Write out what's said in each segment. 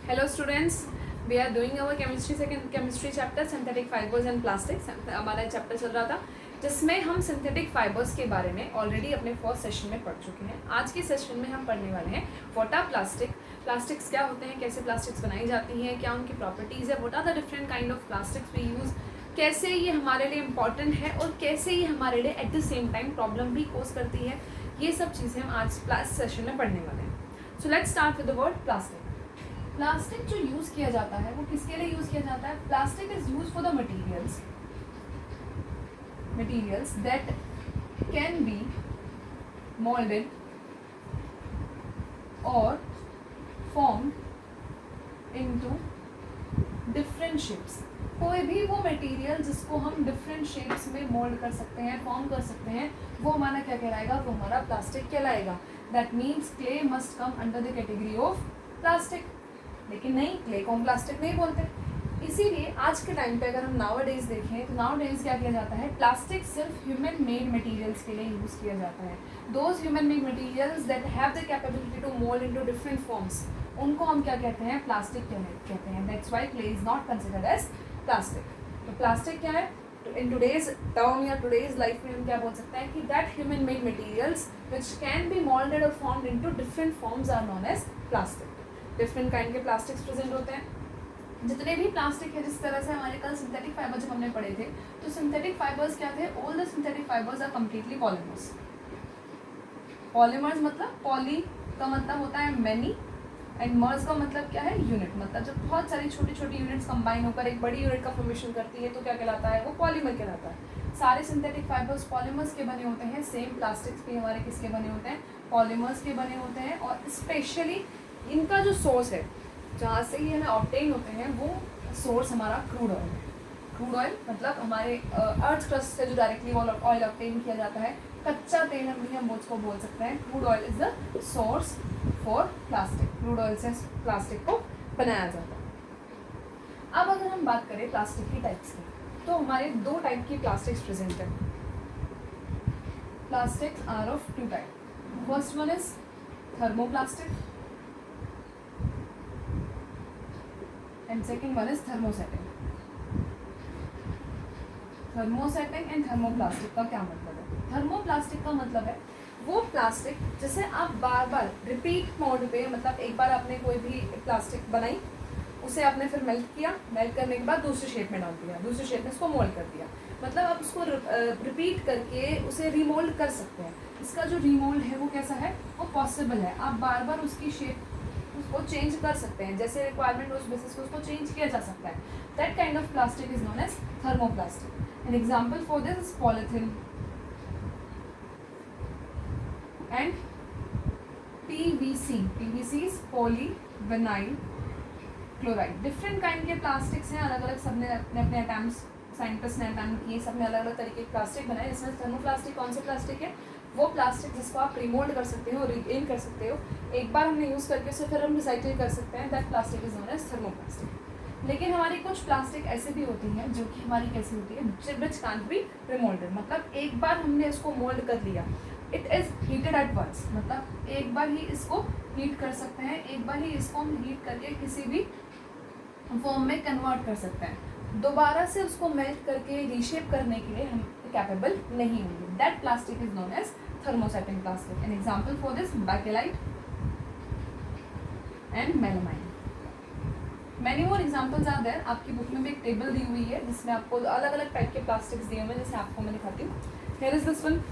Hello students, we are doing our chemistry chapter synthetic fibers and plastics. हमारा chapter चल रहा था जिसमें हम सिंथेटिक फाइबर्स के बारे में ऑलरेडी अपने फर्स्ट सेशन में पढ़ चुके हैं. आज के सेशन में हम पढ़ने वाले हैं व्हाट आर प्लास्टिक्स क्या होते हैं, कैसे प्लास्टिक्स बनाई जाती हैं, क्या उनकी प्रॉपर्टीज़ है, what are the different kind of plastics we use, कैसे ये हमारे लिए इम्पॉर्टेंट है और कैसे ये हमारे लिए eight the same time problem भी कोज करती है. ये सब चीज़ें हम आज लास्ट सेशन में पढ़ने वाले हैं. So let's start with the word plastic. Plastic जो यूज़ किया जाता है वो किसके लिए यूज़ किया जाता है? Plastic is use for the materials that can be moulded और फॉर्म्ड इनटू डिफरेंट शेप्स. कोई भी वो मटेरियल जिसको हम डिफरेंट शेप्स में मोल्ड कर सकते हैं, फॉर्म कर सकते हैं, वो हमारा क्या कहलाएगा? वो हमारा प्लास्टिक कहलाएगा. That means clay must come under the category of plastic. लेकिन नहीं, क्ले को हम प्लास्टिक नहीं बोलते. इसीलिए आज के टाइम पे अगर हम नाउअडेज देखें तो नाउअडेज क्या किया जाता है? प्लास्टिक सिर्फ ह्यूमन मेड मटेरियल्स के लिए यूज़ किया जाता है. Those human made materials that have the capability to mould into different forms, उनको हम क्या कहते हैं? प्लास्टिक कहते हैं. That's why clay is not considered as plastic. तो प्लास्टिक क्या है? इन टुडेज टर्म या टुडेज लाइफ में हम क्या बोल सकते हैं कि that human made materials which can be moulded और formed into different forms are known as plastic. Different kind के प्लास्टिक्स प्रेजेंट होते हैं. जितने भी प्लास्टिक है, जिस तरह से हमारे कल सिंथेटिक फाइबर जब हमने पढ़े थे, तो सिंथेटिक फाइबर्स क्या थे? All the synthetic fibres are completely polymers. Polymers मतलब पॉली का मतलब होता है मैनी एंड मर्स का मतलब क्या है? यूनिट. मतलब जब बहुत सारी छोटी छोटी यूनिट्स कंबाइन होकर एक बड़ी यूनिट का फॉर्मेशन करती है तो क्या कहलाता है? वो पॉलीमर कहलाता है. सारे सिंथेटिक फाइबर्स पॉलीमर्स के बने होते हैं. सेम प्लास्टिक्स भी हमारे किसके बने होते हैं? पॉलीमर्स के बने होते हैं. और स्पेशली इनका जो सोर्स है, जहाँ से ये हमें ऑब्टेन होते हैं, वो सोर्स हमारा क्रूड ऑयल है. क्रूड ऑयल मतलब हमारे अर्थ क्रस्ट से जो डायरेक्टली ऑयल ऑब्टेन किया जाता है, कच्चा तेल हम उसको बोल सकते हैं. Crude oil is the source for plastic. Crude oil से प्लास्टिक को बनाया जाता है. अब अगर हम बात करें प्लास्टिक की टाइप्स की, तो हमारे दो टाइप की प्लास्टिक्स प्रेजेंट है. Plastics are of two type. First one is thermoplastic and second one is thermosetting. Thermosetting and thermoplastic का क्या मतलब है? थर्मोप्लास्टिक का मतलब है वो प्लास्टिक जैसे आप बार बार रिपीट मोड पे, मतलब एक बार आपने कोई भी प्लास्टिक बनाई, उसे आपने फिर मेल्ट किया, मेल्ट करने के बाद दूसरी शेप में डाल दिया, दूसरी शेप में उसको मोल्ड कर दिया. मतलब आप उसको रिपीट करके उसे रीमोल्ड कर सकते हैं. इसका जो रीमोल्ड है वो कैसा है? वो पॉसिबल है. आप बार बार उसकी शेप उसको चेंज कर सकते हैं, जैसे रिक्वायरमेंट उस बेसिस पे उसको चेंज किया जा सकता है. That kind of plastic is known as thermoplastic. An example for this is polythene and PVC. PVC is polyvinyl chloride. Different kind के प्लास्टिक्स हैं, अलग अलग. सबने अपने अपने अटैम्प्ट्स, साइंटिस्ट ने अटैम्प्ट किए, सबने अलग अलग तरीके के प्लास्टिक बनाए. इसमें थर्मोप्लास्टिक कौन से प्लास्टिक है? वो प्लास्टिक जिसको आप रिमोल्ड कर सकते हो, रिगेन कर सकते हो, एक बार हमने यूज़ करके उसे फिर हम रिसाइकिल कर सकते हैं. That plastic is known as thermoplastic. लेकिन हमारी कुछ प्लास्टिक ऐसे भी होती हैं जो कि हमारी कैसी होती है? Which can't be remoulded. मतलब एक बार हमने इसको मोल्ड कर लिया, it is heated at once. मतलब एक बार ही इसको हीट कर सकते हैं, एक बार ही इसको हम हीट करके किसी भी फॉर्म में कन्वर्ट कर सकते हैं. दोबारा से उसको मेल्ट करके रीशेप करने के लिए हम कैपेबल नहीं होंगे. That plastic is known as thermosetting plastic. An example for this bakelite and melamine. Many more examples are there. आपकी बुक में भी एक टेबल दी हुई है जिसमें आपको अलग अलग टाइप के प्लास्टिक्स दिए हुए हैं, जैसे आपको मैं दिखाती हूँ. Here is this one.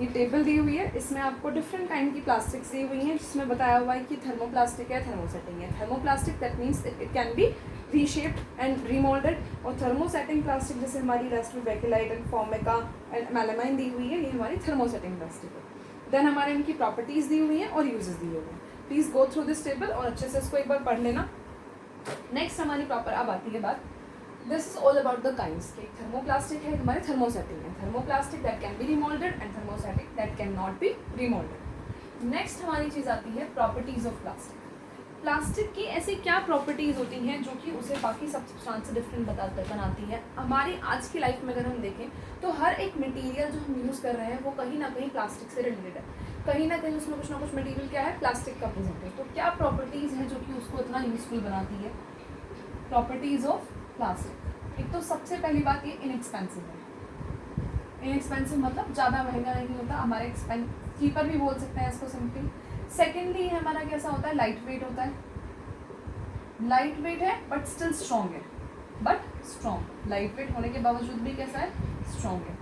ये टेबल दी हुई है, इसमें आपको डिफरेंट काइंड की प्लास्टिक्स दी हुई हैं, जिसमें बताया हुआ है कि थर्मोप्लास्टिक है, थर्मोसेटिंग है. Thermoplastic that means it can be reshaped and remoulded. और थर्मोसेटिंग प्लास्टिक जैसे हमारी रेस्ट में bakelite and formica and melamine दी हुई है, ये हमारी थर्मोसेटिंग प्लास्टिक है. देन हमारे इनकी प्रॉपर्टीज़ दी हुई हैं और यूजेस दिए हुए हैं. Please go through this table और अच्छे से इसको एक बार पढ़ लेना. नेक्स्ट हमारी प्रॉपर अब आती है बात. This is all about the kinds. कि थर्मोप्लास्टिक है, हमारे थर्मोसेटिंग है. Thermoplastic that can be remoulded and thermosetting that can not be remoulded. Next हमारी चीज़ आती है प्रॉपर्टीज़ ऑफ प्लास्टिक. प्लास्टिक की ऐसी क्या प्रॉपर्टीज़ होती हैं जो कि उसे बाकी सब सब्सटेंस से डिफरेंट बनाती है. हमारी आज की लाइफ में अगर हम देखें तो हर एक मटेरियल जो हम यूज़ कर रहे हैं वो कहीं ना कहीं प्लास्टिक से रिलेटेड है. कहीं ना कहीं उसमें कुछ ना कुछ मटेरियल क्या है, प्लास्टिक का प्रेजेंट है। तो क्या प्रॉपर्टीज़ हैं जो कि उसको इतना यूजफुल बनाती है? Properties of plastic. एक तो सबसे पहली बात ये इनएक्सपेंसिव है। इनएक्सपेंसिव मतलब ज़्यादा महंगा नहीं होता, हमारे एक्सपेंस चीपर भी बोल सकते हैं इसको सिंपली। सेकेंडली हमारा कैसा होता है, लाइट वेट होता है। लाइट वेट है बट स्टिल स्ट्रॉन्ग है, बट स्ट्रॉन्ग, लाइट वेट होने के बावजूद भी कैसा है, स्ट्रॉन्ग है।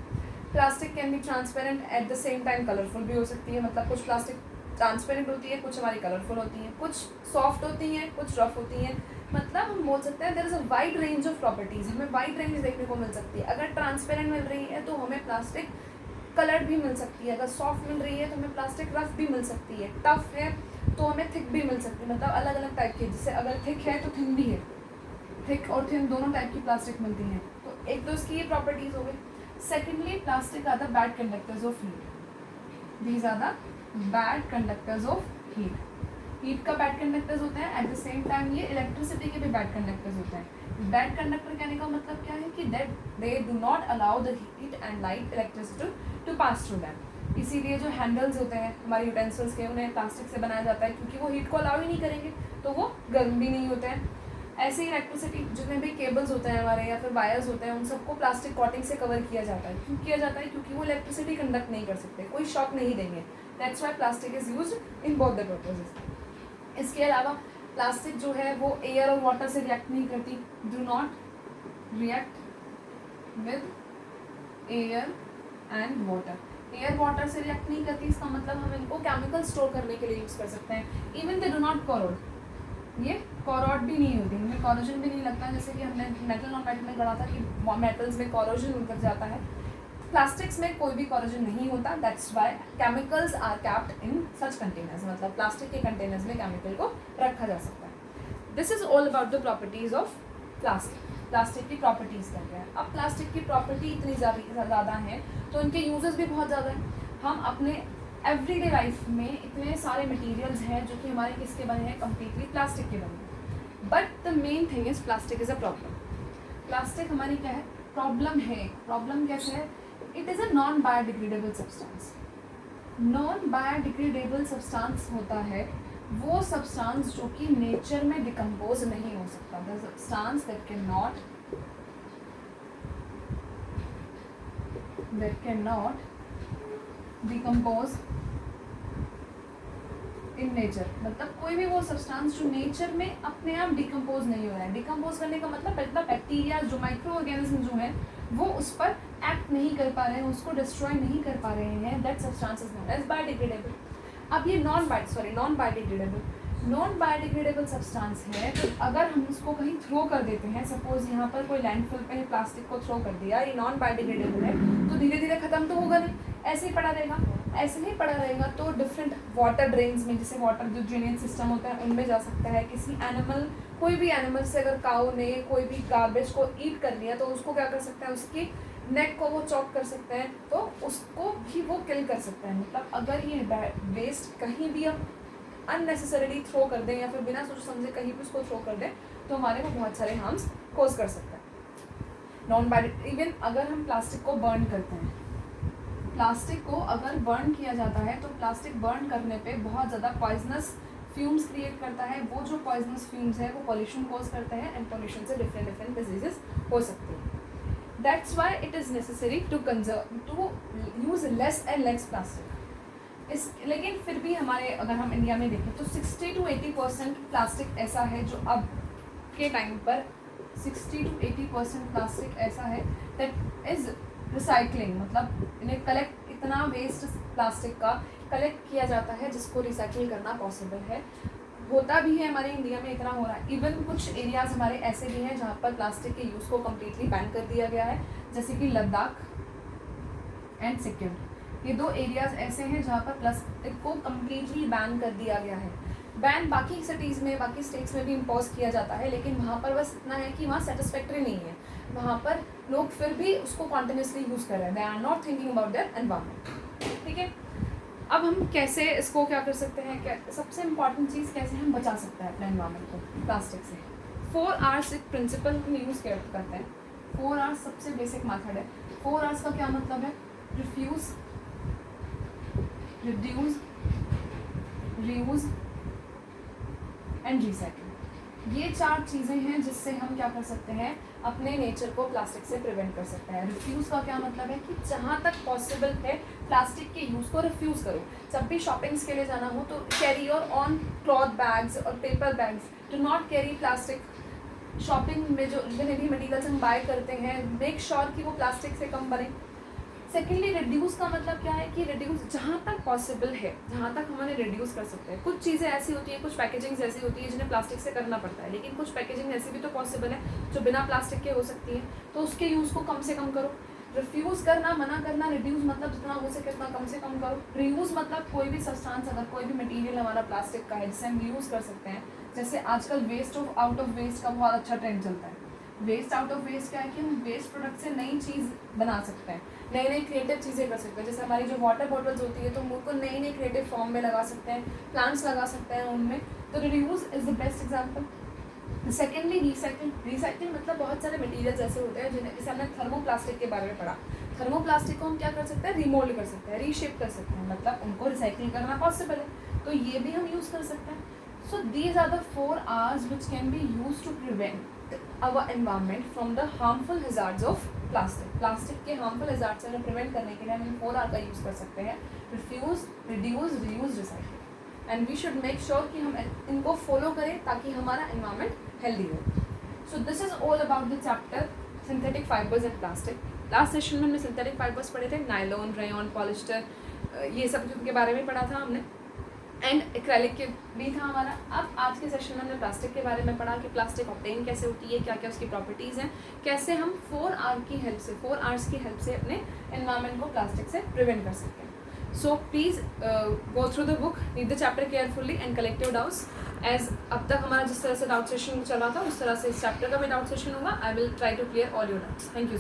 Plastic can be transparent eight the same time colourful भी हो सकती है, मतलब कुछ प्लास्टिक ट्रांसपेरेंट होती है, कुछ हमारी कलरफुल होती हैं, कुछ सॉफ्ट होती हैं, कुछ रफ होती हैं। मतलब हम बोल सकते हैं there is a wide range of properties, हमें वाइड रेंज देखने को मिल सकती है। अगर ट्रांसपेरेंट मिल रही है तो हमें प्लास्टिक कलर्ड भी मिल सकती है, अगर सॉफ्ट मिल रही है तो हमें प्लास्टिक रफ भी मिल सकती है, टफ है तो हमें थिक भी मिल सकती है, मतलब अलग अलग टाइप की। जैसे अगर थिक है तो थिन भी है, थिक और थिन दोनों टाइप की प्लास्टिक मिलती हैं। तो एक तो इसकी ये प्रॉपर्टीज़ हो गई। Secondly plastic are the bad conductors of heat. These are the bad conductors of heat. Heat का बैड कंडक्टर्स होते हैं, एट द सेम टाइम ये इलेक्ट्रिसिटी के भी बैड कंडक्टर्स होते हैं। बैड कंडक्टर कहने का मतलब क्या है कि that they do not allow the heat and light electricity to pass through them. इसीलिए जो हैंडल्स होते हैं हमारे यूटेंसिल्स के, उन्हें प्लास्टिक से बनाया जाता है, क्योंकि वो हीट को अलाउ ही नहीं करेंगे तो वो गर्म भी नहीं होते हैं। ऐसे ही इलेक्ट्रिसिटी जितने भी केबल्स होते हैं हमारे या फिर वायर्स होते हैं, उन सबको प्लास्टिक कॉटिंग से कवर किया जाता है। क्यों किया जाता है? क्योंकि वो इलेक्ट्रिसिटी कंडक्ट नहीं कर सकते, कोई शॉक नहीं देंगे। That's why plastic is used in both the purposes. इसके अलावा प्लास्टिक जो है वो एयर और वाटर से रिएक्ट नहीं करती, do not react with air and water. Air water से रिएक्ट नहीं करती, इसका मतलब हम इनको केमिकल स्टोर करने के लिए यूज़ कर सकते हैं। Even they do not corrode, ये कोरोड भी नहीं होती, इनमें कोरोजन भी नहीं लगता। जैसे कि हमने मेटल नॉन मेटल में पढ़ा था कि मेटल्स में कोरोजन उतर जाता है, प्लास्टिक्स में कोई भी कोरोजन नहीं होता। That's why chemicals are kept in such containers, मतलब प्लास्टिक के कंटेनर्स में केमिकल को रखा जा सकता है। This is all about the properties of plastic. Plastic की प्रॉपर्टीज़ क्या क्या है? अब प्लास्टिक की प्रॉपर्टी इतनी ज़्यादा है तो इनके यूजेस भी बहुत ज़्यादा हैं। हम अपने एवरीडे लाइफ में इतने सारे मटेरियल्स हैं जो कि हमारे किसके बने हैं, कम्प्लीटली प्लास्टिक के बने हैं। But the main thing is plastic is a problem. Plastic हमारी क्या है, प्रॉब्लम है। प्रॉब्लम कैसे है? It is a non biodegradable substance. Non biodegradable substance होता है वो सब्सटेंस जो कि नेचर में डिकम्पोज नहीं हो सकता। The substance that can not decompose in nature, मतलब कोई भी वो सब्सटेंस जो नेचर में अपने आप डिकम्पोज नहीं हो रहा है। डिकम्पोज करने का मतलब बैक्टीरिया जो माइक्रो ऑर्गेनिज्म जो है वो उस पर एक्ट नहीं कर पा रहे हैं, उसको डिस्ट्रॉय नहीं कर पा रहे हैं। That substance is known as biodegradable. अब ये नॉन बायोडिग्रेडेबल सब्सटेंस है, तो अगर हम इसको कहीं थ्रो कर देते हैं, सपोज यहाँ पर कोई लैंडफिल पे प्लास्टिक को थ्रो कर दिया, ये नॉन बायोडिग्रेडेबल है, तो धीरे धीरे ख़त्म तो होगा नहीं, ऐसे ही पड़ा रहेगा। ऐसे ही पड़ा रहेगा तो डिफरेंट वाटर ड्रेन्स में, जैसे वाटर जो ड्रेनेज सिस्टम होता है उनमें जा सकता है। किसी एनिमल, कोई भी एनिमल से अगर काऊ ने कोई भी गार्बेज को ईट कर लिया तो उसको क्या कर सकता है, उसकी नेक को वो चॉक कर सकते हैं, तो उसको भी वो किल कर सकते हैं। मतलब अगर ये वेस्ट कहीं भी हम अननेसेसरीली थ्रो कर दें या फिर बिना सोच समझे कहीं भी उसको थ्रो कर दें तो हमारे को बहुत सारे हार्म्स कोज कर सकता है। नॉन बायो इवन अगर हम प्लास्टिक को बर्न करते हैं, प्लास्टिक को अगर बर्न किया जाता है तो प्लास्टिक बर्न करने पे बहुत ज़्यादा पॉइजनस फ्यूम्स क्रिएट करता है। वो जो पॉइजनस फ्यूम्स है वो पॉल्यूशन कॉज करते हैं एंड पॉल्यूशन से डिफरेंट डिजीजेस हो सकते हैं। That's why it is necessary to use less and less plastic. लेकिन फिर भी हमारे, अगर हम इंडिया में देखें तो 60 to 80% प्लास्टिक ऐसा है जो अब के टाइम पर 60 to 80% प्लास्टिक ऐसा है दैट इज़ रिसाइकलिंग, मतलब इन्हें कलेक्ट, इतना वेस्ट प्लास्टिक का कलेक्ट किया जाता है जिसको रिसाइकिल करना पॉसिबल है। होता भी है हमारे इंडिया में, इतना हो रहा है। इवन कुछ एरियाज़ हमारे ऐसे भी हैं जहाँ पर प्लास्टिक के यूज़ को कम्प्लीटली बैन कर दिया गया है, जैसे कि लद्दाख एंड सिक्किम। ये दो एरियाज़ ऐसे हैं जहाँ पर प्लास्टिक को कम्प्लीटली बैन कर दिया गया है। बैन बाकी सिटीज़ में, बाकी स्टेट्स में भी इम्पोज किया जाता है, लेकिन वहाँ पर बस इतना है कि वहाँ सेटिस्फैक्ट्री नहीं है, वहाँ पर लोग फिर भी उसको कॉन्टिन्यूसली यूज़ कर रहे हैं। They are not thinking about their environment. ठीक है, अब हम कैसे इसको क्या कर सकते हैं, क्या सबसे इम्पॉर्टेंट चीज़ कैसे हम बचा सकते हैं अपने एनवायरनमेंट को प्लास्टिक से। 4 Rs एक प्रिंसिपल हम यूज़ करते हैं। 4 Rs सबसे बेसिक मेथड है। 4 Rs का क्या मतलब है? Refuse, reduce, reuse and recycle. ये 4 चीज़ें हैं जिससे हम क्या कर सकते हैं, अपने नेचर को प्लास्टिक से प्रिवेंट कर सकते हैं। रिफ्यूज़ का क्या मतलब है कि जहाँ तक पॉसिबल है प्लास्टिक के यूज़ को रिफ्यूज़ करो। जब भी शॉपिंग्स के लिए जाना हो तो carry your own cloth bags और paper bags, do not carry plastic. Shopping में जो जितने भी मटीरियल्स हम बाय करते हैं, मेक श्योर कि वो प्लास्टिक से कम बने। सेकेंडली रिड्यूस का मतलब क्या है कि रिड्यूस जहाँ तक पॉसिबल है, जहाँ तक हमें रिड्यूस कर सकते हैं। कुछ चीज़ें ऐसी होती हैं, कुछ पैकेजिंग ऐसी होती है जिन्हें प्लास्टिक से करना पड़ता है, लेकिन कुछ पैकेजिंग ऐसी भी तो पॉसिबल है जो बिना प्लास्टिक के हो सकती है, तो उसके यूज़ को कम से कम करो। रिफ्यूज़ करना, मना करना, रिड्यूस मतलब जितना हो सके उतना कम से कम करो। रीयूज़ मतलब कोई भी सब्सटेंस, अगर कोई भी मटेरियल हमारा प्लास्टिक का है जिसे हम यूज़ कर सकते हैं, जैसे आजकल waste of out of waste का बहुत अच्छा ट्रेंड चलता है। वेस्ट आउट ऑफ वेस्ट क्या है कि हम वेस्ट प्रोडक्ट से नई चीज़ बना सकते हैं, नई नई क्रिएटिव चीज़ें कर सकते हैं। जैसे हमारी जो वाटर बॉटल्स होती है तो हम उनको नई नई क्रिएटिव फॉर्म में लगा सकते हैं, प्लांट्स लगा सकते हैं उनमें, तो reuse is the best example. Secondly recycle. Recycle मतलब बहुत सारे मटेरियल्स ऐसे होते हैं जिन्हें, जैसे हमने थर्मोप्लास्टिक के बारे में पढ़ा, थर्मोप्लास्टिक को हम क्या कर सकते हैं, रिमोल्ड कर सकते हैं, रीशेप कर सकते हैं, मतलब उनको रिसाइकिल करना पॉसिबल है, तो ये भी हम यूज़ कर सकते हैं। So these are the 4 R's which can be used to prevent our environment from the harmful hazards of plastic. Plastic के हार्मफुल हजार्ड से हमें प्रिवेंट करने के लिए हम इन 4 R का यूज़ कर सकते हैं, refuse, reduce, reuse, recycle. And we should make sure कि हम इनको फॉलो करें ताकि हमारा एनवायरनमेंट हेल्दी हो। So this is all about the chapter synthetic fibres and plastic. Last session में हमने सिंथेटिक फाइबर्स पढ़े थे, नायलॉन, रेयॉन, पॉलिस्टर, ये सब के बारे में पढ़ा था हमने, एंड एक्रेलिक के भी था हमारा। अब आज के सेशन में हमने प्लास्टिक के बारे में पढ़ा कि प्लास्टिक ऑब्टेन कैसे होती है, क्या क्या उसकी प्रॉपर्टीज़ हैं, कैसे हम 4 R की हेल्प से, 4 R's की हेल्प से अपने एनवायरनमेंट को प्लास्टिक से प्रिवेंट कर सकते हैं। So please go through the book, read the chapter carefully and collect your doubts. As अब तक हमारा जिस तरह से डाउट सेशन चला था उस तरह से इस चैप्टर का भी डाउट सेशन होगा। I will try to clear all your doubts. Thank you.